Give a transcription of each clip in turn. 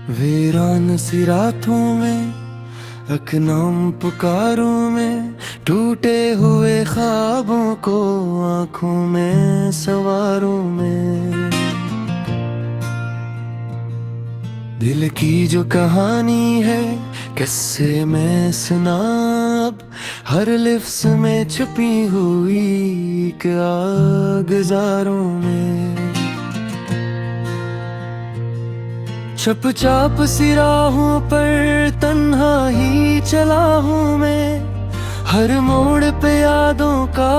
वीरान सी रातों में अकनाम पुकारों में टूटे हुए ख्वाबों को आंखों में सवारों में दिल की जो कहानी है किससे मैं सुना अब हर लिफ्स में छुपी हुई क्या गुजारों में चुपचाप सी राहों पर तन्हा ही चला हूँ मैं हर मोड़ पे यादों का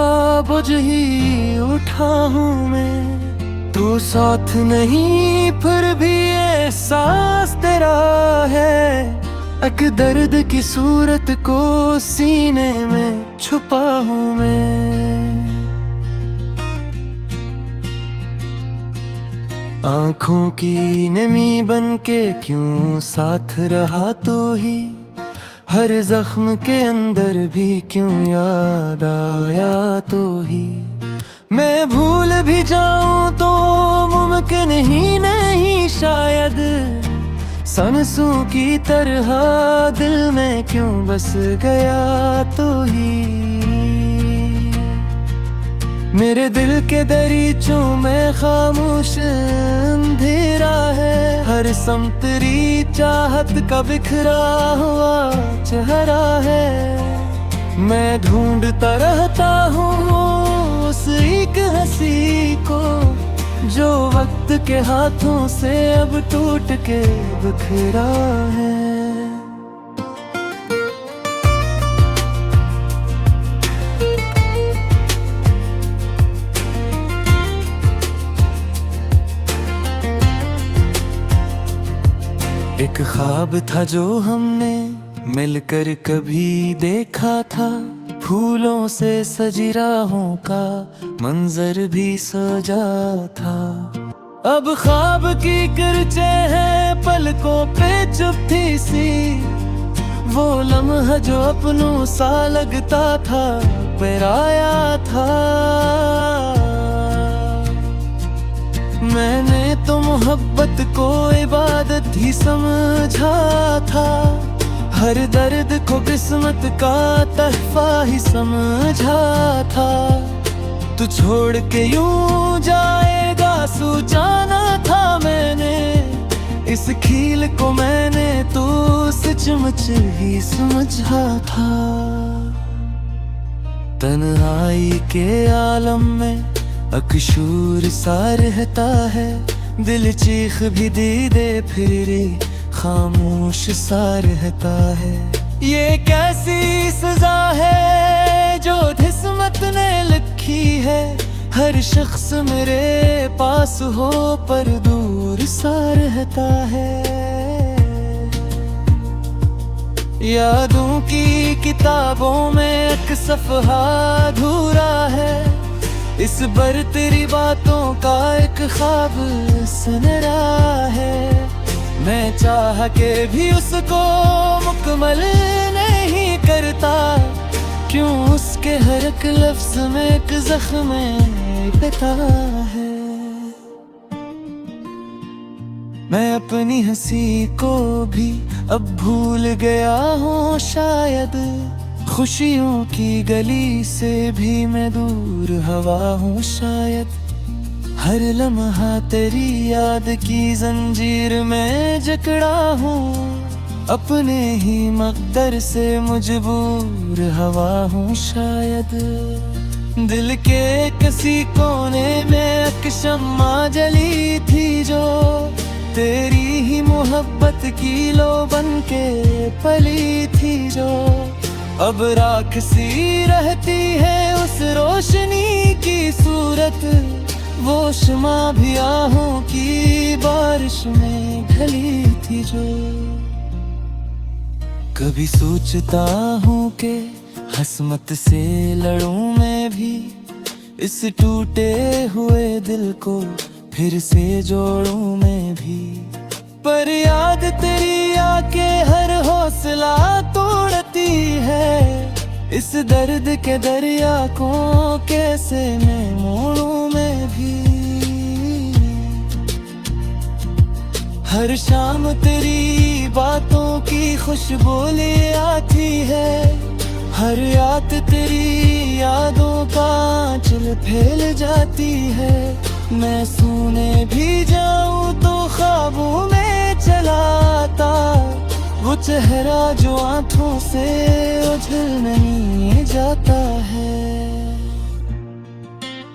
बोझ ही उठा हूँ मैं तो साथ नहीं फिर भी एहसास तेरा है एक दर्द की सूरत को सीने में छुपा हूँ मैं आँखों की नमी बन के क्यों साथ रहा तो ही हर जख्म के अंदर भी क्यों याद आया तो ही मैं भूल भी जाऊं तो मुमकिन ही नहीं शायद सांसों की तरह दिल में क्यों बस गया तो ही मेरे दिल के दरीचों में खामोश अंधेरा है हर समतरी चाहत का बिखरा हुआ चेहरा है मैं ढूंढता रहता हूँ उस एक हंसी को जो वक्त के हाथों से अब टूट के बिखरा है एक ख्वाब था जो हमने मिलकर कभी देखा था फूलों से सजी राहों का मंजर भी सजा था अब ख्वाब की किरचे हैं पलकों पे चुपती सी वो लम्हा जो अपनों सा लगता था पराया था मैंने तो मोहब्बत को इबादत ही समझा था हर दर्द को किस्मत का तहफा ही समझा था तू छोड़ के यूं जाएगा सोचा था मैंने इस खील को मैंने तो सचमुच ही समझा था तन्हाई के आलम में अकशूर सा रहता है दिल चीख भी दे फिर खामोश सा रहता है ये कैसी सजा है जो किस्मत ने लिखी है हर शख्स मेरे पास हो पर दूर सा रहता है यादों की किताबों में एक सफ़हा अधूरा है इस बर तेरी बातों का एक ख्वाब सुनहरा है मैं चाह के भी उसको मुकम्मल नहीं करता क्यों उसके हर एक लफ्ज में एक ज़ख्म बता है मैं अपनी हंसी को भी अब भूल गया हूँ शायद खुशियों की गली से भी मैं दूर हवा हूँ शायद हर लम्हा तेरी याद की जंजीर में जकड़ा हूँ अपने ही मकदर से मजबूर हवा हूँ शायद दिल के किसी कोने में एक शम्मा जली थी जो तेरी ही मोहब्बत की लो बन के पली थी जो अब राख सी रहती है उस रोशनी की सूरत वो शमा भी आहों की बारिश में ढली थी जो कभी सोचता हूँ कि हसमत से लड़ूं मैं भी इस टूटे हुए दिल को फिर से जोड़ूं मैं भी पर याद तेरी आके हर हौसला तोड़ती है इस दर्द के दरिया को कैसे मैं मोड़ूं मैं भी हर शाम तेरी बातों की खुशबू ले आती है, हर रात तेरी यादों का आंचल फैल जाती है। मैं सोने भी जाऊं तो ख्वाबों में चला आता, वो चेहरा जो आंखों से ओझल नहीं जाता है।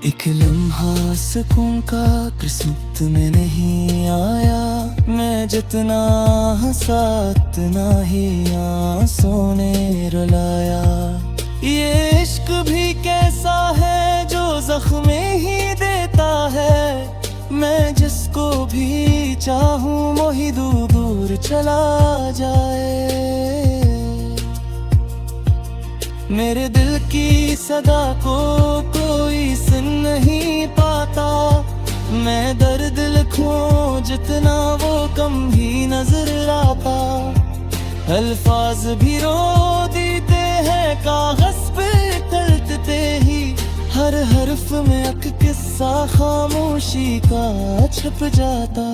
एक लम्हा सुकून का किस्मत में नहीं आया, मैं जितना हंसा उतना ही आंसुओं ने रुलाया। ये इश्क भी कैसा है जो जख्म ही देता है, मैं जिसको भी चाहूं वो ही दूर दूर चला जाए। मेरे दिल की सदा को कोई सुन नहीं पाता, मैं दर्द लिखूं जितना वो कम ही नजर आता। अल्फाज भी रो देते हैं कागज पे तलते ही, हर हर्फ में एक किस्सा खामोशी का छप जाता।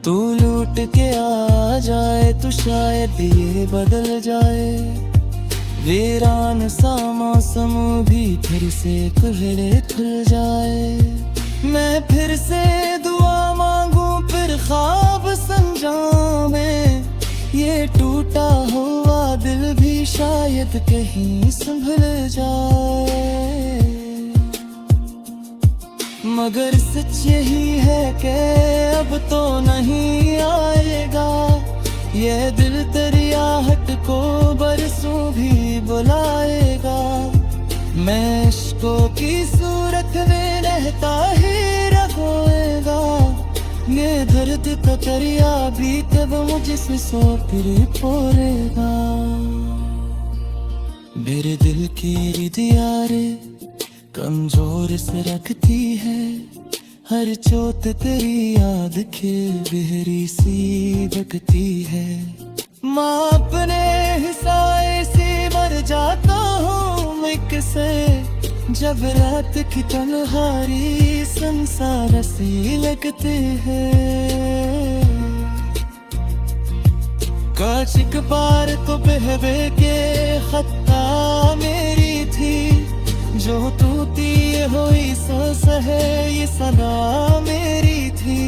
तू लूट के आ जाए तो शायद ये बदल जाए, वीरान सा मौसम भी फिर से कुहरे खुल जाए। मैं फिर से दुआ मांगू फिर ख्वाब संजामे, ये टूटा हुआ दिल भी शायद कहीं संभल जाए। मगर सच यही है कि अब तो नहीं आएगा, ये दिल तेरी आहट को बरसों भी बुलाएगा। मैं इश्कों की सूरत में रहता ही रखोएगा, ये दर्द का दरिया भी तब मुझसे सो फिर पोरेगा। मेरे दिल की दियारे कमजोर से रखती है, हर चोट तेरी याद के बहरी सी बकती है। माँ अपने हिसाए से मर जाता हूँ मैं किसे, जब रात की तन्हाई संसार से लगते हैं। काश एक बार तो बहवे के खत्ता मेरी थी, जो टूटी हुई सांस है ये सदा मेरी थी।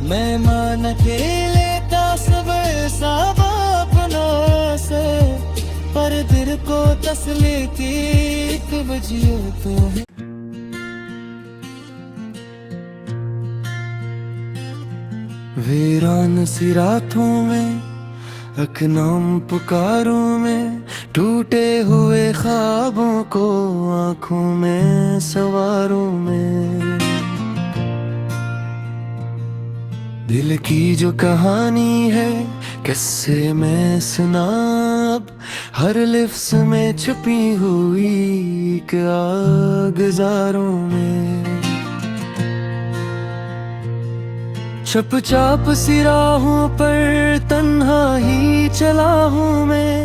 मैं मान के लेता सब सब अपना से, पर दिल को तसली थी एक बजियो तो है। वीरान सी रातों में एक नाम पुकारूं मैं, टूटे हुए ख्वाबों को आंखों में सवारूं मैं। दिल की जो कहानी है किससे मैं सुना अब, हर लिफ्स में छुपी हुई एक गुजारों में। चुपचाप सी राहों पर तन्हा ही चला हूँ मैं,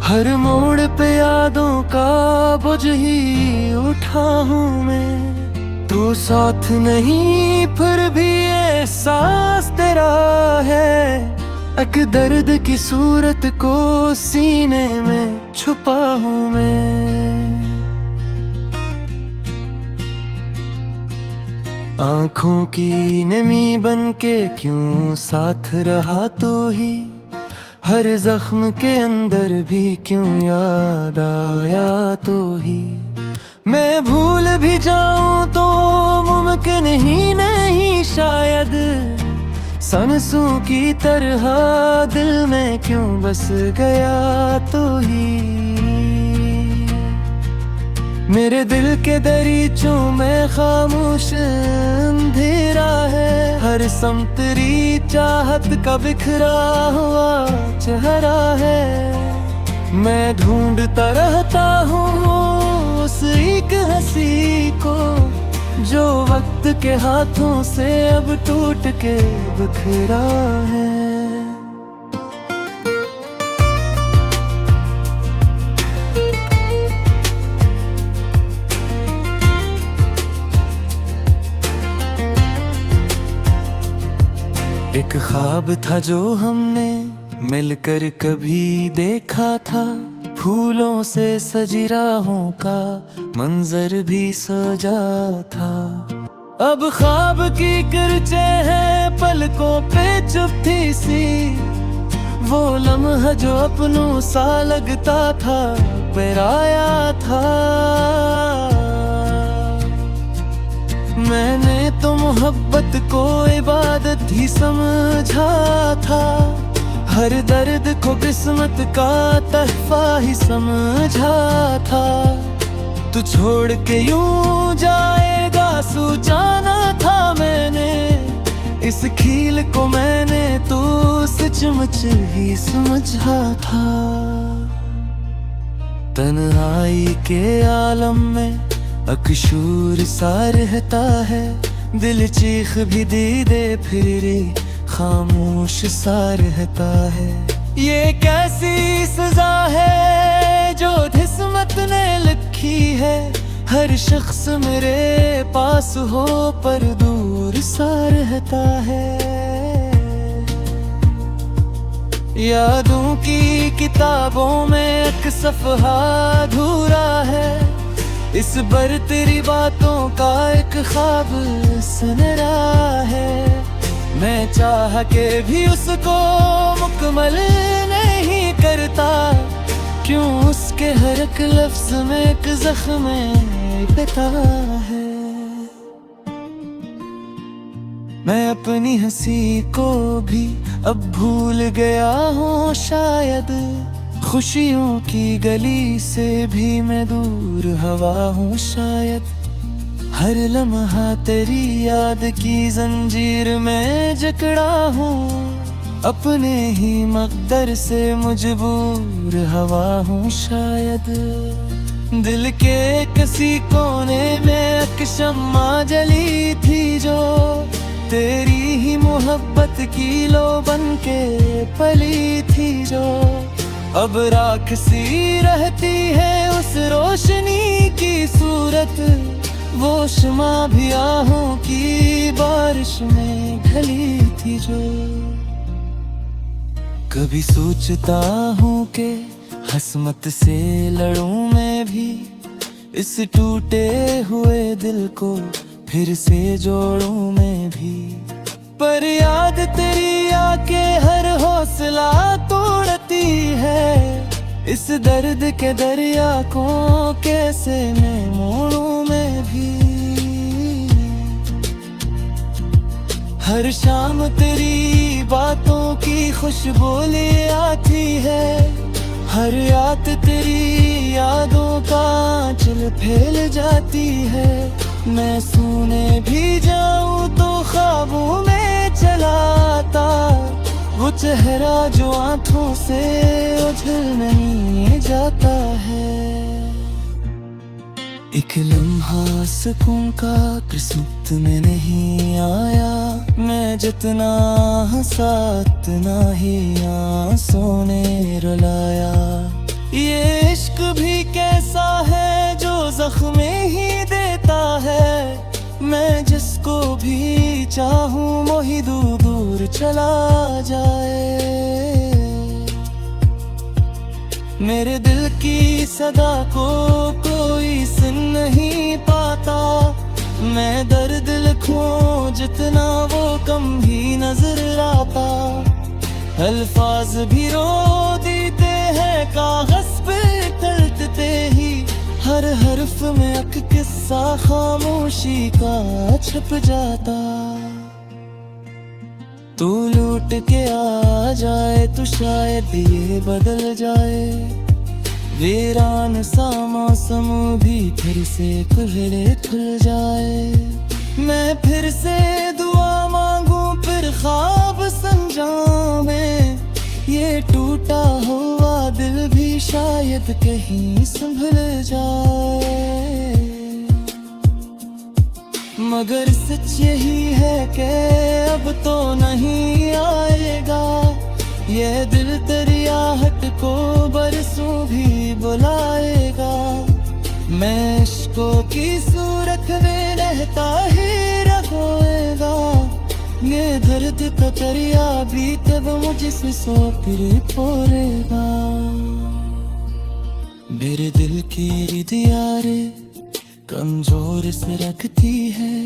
हर मोड़ पे यादों का बोझ ही उठा हूँ मैं। तो साथ नहीं फिर भी एहसास तेरा है, एक दर्द की सूरत को सीने में छुपा हूँ मैं। आँखों की नमी बन के क्यों साथ रहा तो ही, हर जख्म के अंदर भी क्यों याद आया तो ही। मैं भूल भी जाऊं तो मुमकिन ही नहीं शायद, सांसों की तरह दिल में क्यों बस गया तो ही। मेरे दिल के दरीचों में खामोश अंधेरा है, हर समतरी चाहत का बिखरा हुआ चेहरा है। मैं ढूंढता रहता हूँ उस एक हंसी को, जो वक्त के हाथों से अब टूट के बिखरा है। एक ख्वाब था जो हमने मिलकर कभी देखा था, फूलों से सजी राहों का मंजर भी सजा था। अब ख्वाब की किरचे हैं पलकों पे चुपती सी, वो लम्हा जो अपनों सा लगता था पराया था। मैंने तो मोहब्बत को इबादत ही समझा था, हर दर्द को किस्मत का तहफा ही समझा था। तू छोड़ के यूं जाएगा सोचा था मैंने, इस खील को मैंने तो सचमुच ही समझा था। तन्हाई के आलम में अकशूर सा रहता है, दिल चीख भी दे फिर खामोश सा रहता है। ये कैसी सजा है जो किस्मत ने लिखी है, हर शख्स मेरे पास हो पर दूर सा रहता है। यादों की किताबों में एक सफ़हा अधूरा है, इस पर तेरी बातों का एक ख्वाब सुनहरा है। मैं चाह के भी उसको मुकम्मल नहीं करता, क्यों उसके हर एक लफ्ज में एक ज़ख्म पता है। मैं अपनी हंसी को भी अब भूल गया हूँ शायद, खुशियों की गली से भी मैं दूर हवा हूँ शायद। हर लम्हा तेरी याद की जंजीर में जकड़ा हूँ, अपने ही मकदर से मजबूर हवा हूँ शायद। दिल के किसी कोने में एक शम्मा जली थी जो, तेरी ही मोहब्बत की लो बन के पली थी जो। अब राख सी रहती है उस रोशनी की सूरत, वो शमा भी आहों की बारिश में ढली थी जो। कभी सोचता हूँ कि हसमत से लड़ूं मैं भी, इस टूटे हुए दिल को फिर से जोड़ूं मैं भी। पर याद तेरी आके हर हौसला तोड़ती है, इस दर्द के दरिया को कैसे मैं मोड़ूं मैं भी। हर शाम तेरी बातों की खुशबू ले आती है, हर रात तेरी यादों का आंचल फैल जाती है। मैं सोने भी जाऊं तो ख्वाबों में चलाता, वो चेहरा जो आंखों से उझल नहीं जाता है। एक लम्हा सुकून का किस्मत में नहीं आया, मैं जितना हंसा उतना ही आंसू ने रुलाया। ये इश्क भी कैसा है जो जख्म ही देता है, मैं जिसको भी चाहूं वो ही दूर दूर चला जाए। मेरे दिल की सदा को कोई सुन नहीं पाता, मैं दर्द लिखूं जितना वो कम ही नजर आता। अल्फाज भी रो देते हैं कागज पे तलते ही, हर हर्फ में एक किस्सा खामोशी का छप जाता। तू लूट के आ जाए तो शायद ये बदल जाए, वीरान सा मौसम भी फिर से कुहरे खुल जाए। मैं फिर से दुआ मांगू फिर ख्वाब संजामे, ये टूटा हुआ दिल भी शायद कहीं संभल जाए। मगर सच यही है कि अब तो नहीं आएगा, ये दिल तेरी आहट को बरसों भी बुलाएगा। मैं इश्कों की सूरत में रहता ही रखोएगा, ये दर्द का दरिया भी तब मुझसे सो फिर पोरेगा। मेरे दिल की दियारे कमजोर से रखती है,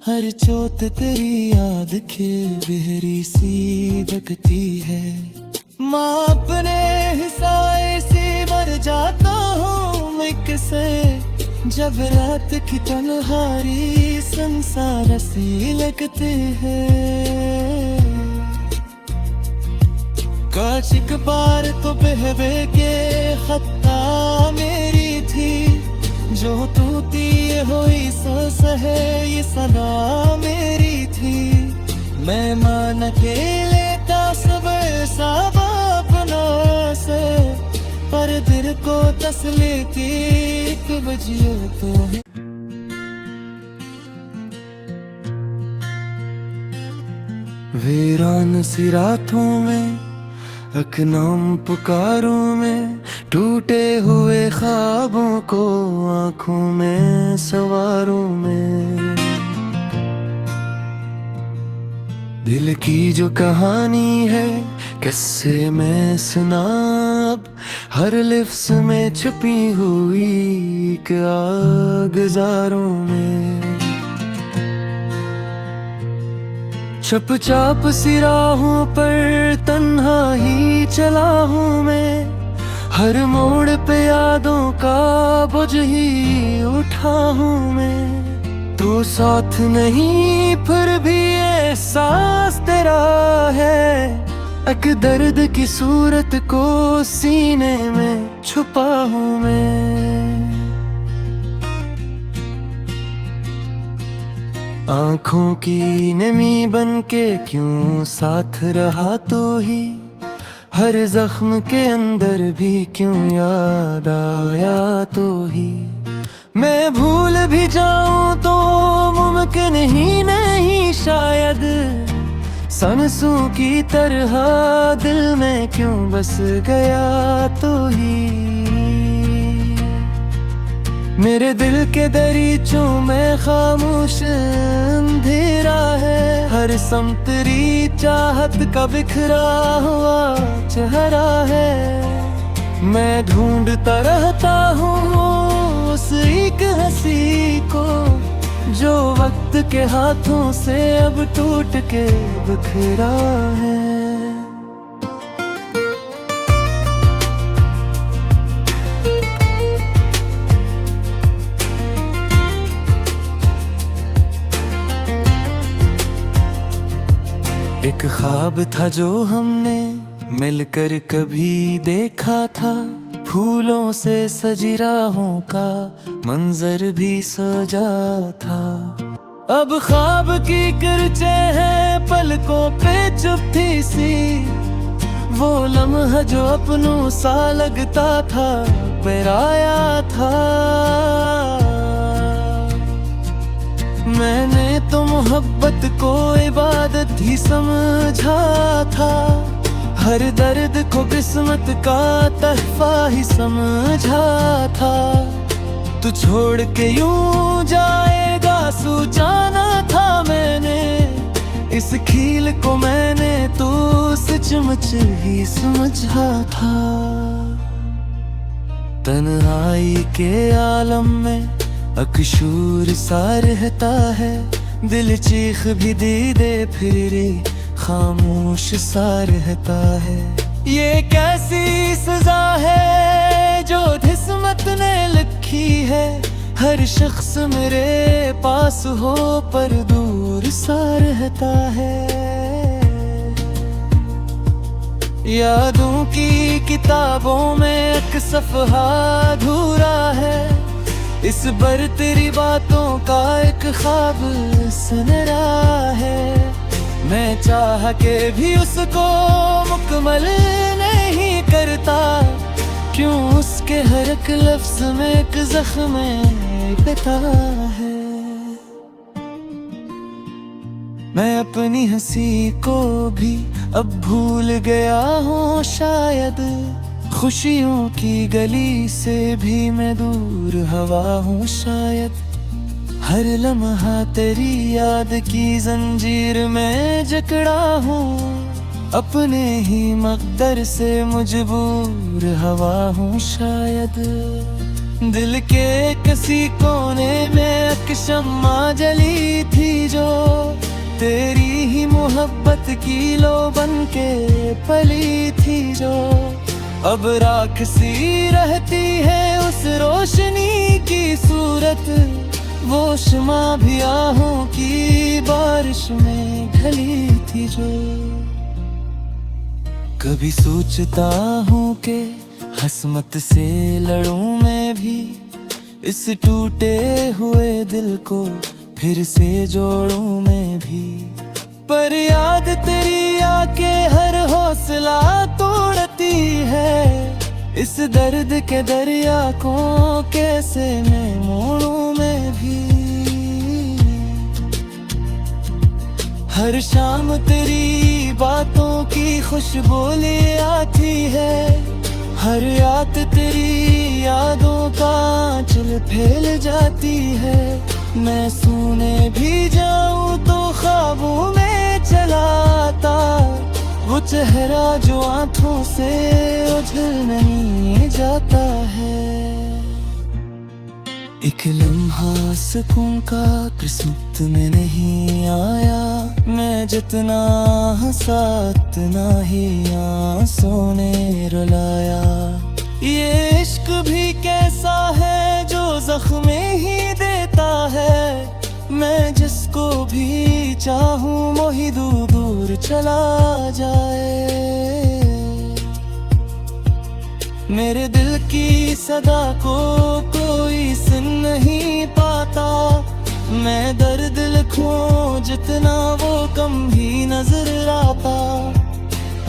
हर चोट तेरी याद के बहरी सी बकती है। माँ अपने हिसाए से मर जाता हूँ मैं किसे, जब रात की तन्हाई संसार से लगते हैं। काश एक बार तो बहबे के खत्ता मेरी थी, जो टूटी हुई सांस है ये सदा मेरी थी। मैं मान के लेता सब सब अपना से, पर दिल को तसली थी एक बजियो तो है। वीरान सी रातों में अकनाम पुकारूं मैं, टूटे हुए ख्वाबों को आंखों में सवारूं मैं। दिल की जो कहानी है किससे मैं सुना, अब हर लिफ्स में छुपी हुई एक गुजारों में। चुपचाप सी राहों पर तन्हा ही चला हूँ मैं, हर मोड़ पे यादों का बोझ ही उठा हूँ मैं। तो साथ नहीं फिर भी एहसास तेरा है, एक दर्द की सूरत को सीने में छुपा हूँ मैं। आँखों की नमी बन के क्यों साथ रहा तो ही, हर जख्म के अंदर भी क्यों याद आया तो ही। मैं भूल भी जाऊं तो मुमकिन ही नहीं शायद, सांसों की तरह दिल में क्यों बस गया तो ही। मेरे दिल के दरीचों में खामोश अंधेरा है, हर समतरी चाहत का बिखरा हुआ चेहरा है। मैं ढूंढता रहता हूँ उस एक हंसी को, जो वक्त के हाथों से अब टूट के बिखरा है। एक ख्वाब था जो हमने मिलकर कभी देखा था, फूलों से सजी राहों का मंजर भी सजा था। अब ख्वाब की किरचे हैं पलकों पे चुपती सी, वो लम्हा जो अपनों सा लगता था पराया था। मैंने तो मोहब्बत को इबादत ही समझा था, हर दर्द को किस्मत का तहफा ही समझा था। तू छोड़ के यूं जाएगा सोचा था मैंने, इस खील को मैंने तो सचमुच ही समझा था। तन्हाई के आलम में अकशूर सा रहता है, दिल चीख भी दे फिरे खामोश सा रहता है। ये कैसी सजा है जो किस्मत ने लिखी है, हर शख्स मेरे पास हो पर दूर सा रहता है। यादों की किताबों में एक सफ़हा अधूरा है, इस पर तेरी बातों का एक ख्वाब सुनरा है। मैं चाह के भी उसको मुकम्मल नहीं करता, क्यों उसके हर एक लफ्ज़ में एक ज़ख्म बता है। मैं अपनी हंसी को भी अब भूल गया हूँ शायद, खुशियों की गली से भी मैं दूर हवा हूँ शायद। हर लम्हा तेरी याद की जंजीर में जकड़ा हूँ, अपने ही मकदर से मजबूर हवा हूँ शायद। दिल के किसी कोने में एक शम्मा जली थी जो, तेरी ही मोहब्बत की लो बन के पली थी जो, अब राख सी रहती है उस रोशनी की सूरत। वो शमा भी आहों की बारिश में ढली थी जो। कभी सोचता हूँ कि हसमत से लड़ूं मैं भी, इस टूटे हुए दिल को फिर से जोड़ूं मैं भी। पर याद तेरी आके हर हौसला तोड़ती है, इस दर्द के दरिया को कैसे मैं मोड़ूं मैं भी। हर शाम तेरी बातों की खुशबू ले आती है, हर रात तेरी यादों का आंचल फैल जाती है। मैं सोने भी जाऊं तो ख्वाबों में चला आता, वो चेहरा जो आंखों से उझल नहीं जाता है। एक लम्हा सुकून का किस्मत में नहीं आया, मैं जितना हंसा उतना ही आंसू ने रुलाया। ये इश्क भी कैसा है जो जख्म ही देता है, मैं जिसको भी चाहूं वही दूर दूर चला जाए। मेरे दिल की सदा को कोई सुन नहीं पाता, मैं दर्द लिखूं जितना वो कम ही नजर आता।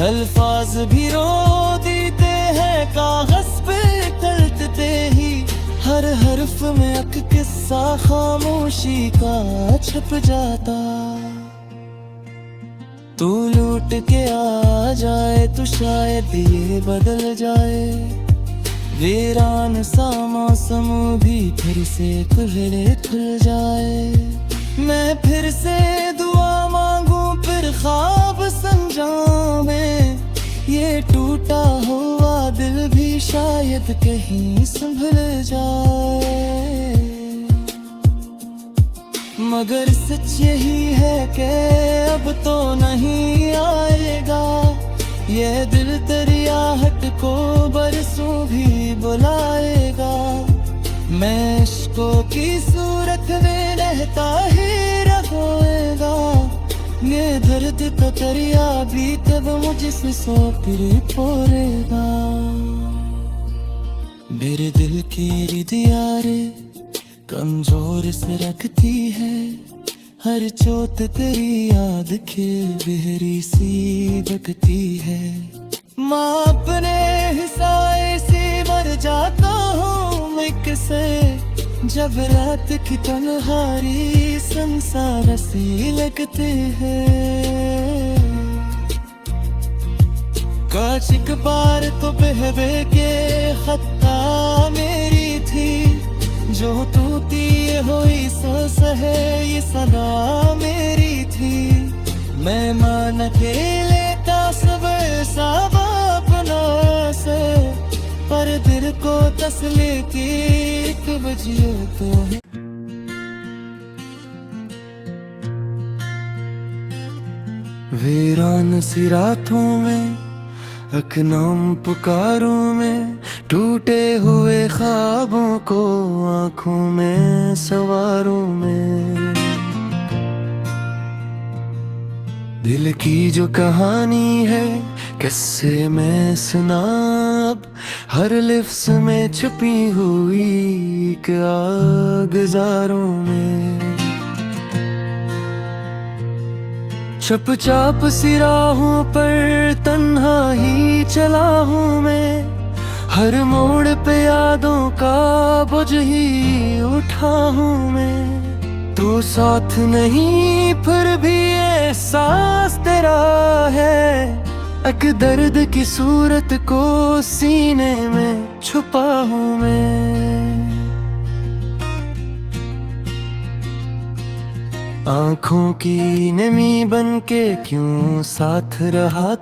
अल्फाज भी रो देते हैं कागज पे तलते ही, हर हर्फ में एक किस्सा खामोशी का छप जाता। तू लूट के आ जाए तो शायद ये बदल जाए, वीरान सा मौसम भी फिर से खुल जाए। मैं फिर से दुआ मांगू फिर ख्वाब समझाऊं मैं, ये टूटा हुआ दिल भी शायद कहीं संभल जाए। मगर सच यही है कि अब तो नहीं आएगा, ये दिल तेरी आहट को बरसों भी बुलाएगा। मैं इश्कों की सूरत में रहता ही रहोएगा, ये दर्द का दरिया भी तब मुझसे सौ फिर पोरेगा। मेरे दिल की दियारे कमजोर से रखती है, हर चोट तेरी याद के बहरी सी बकती है। माँ अपने हिसाए से मर जाता हूँ मैं किसे, जब रात की तन्हाई संसार से लगते हैं। काश एक बार तो बहवे के खत्ता मेरी थी, जो टूटी हुई सांस है ये सदा मेरी थी। मैं मान के लेता सब सब अपना से, पर दिल को तसली की एक बजिए तो है। वीरान सी रातों में एक नाम पुकारूं मैं, टूटे हुए ख्वाबों को आंखों में सवारूं मैं। दिल की जो कहानी है किससे मैं सुना, अब हर लिफ्स में छुपी हुई एक गुजारों में। चुपचाप सी राहों पर तन्हा ही चला हूँ मैं, हर मोड़ पे यादों का बोझ ही उठा हूँ मैं। तो साथ नहीं फिर भी एहसास तेरा है, एक दर्द की सूरत को सीने में छुपा हूँ मैं। आंखों की नमी बन के क्यों साथ रहा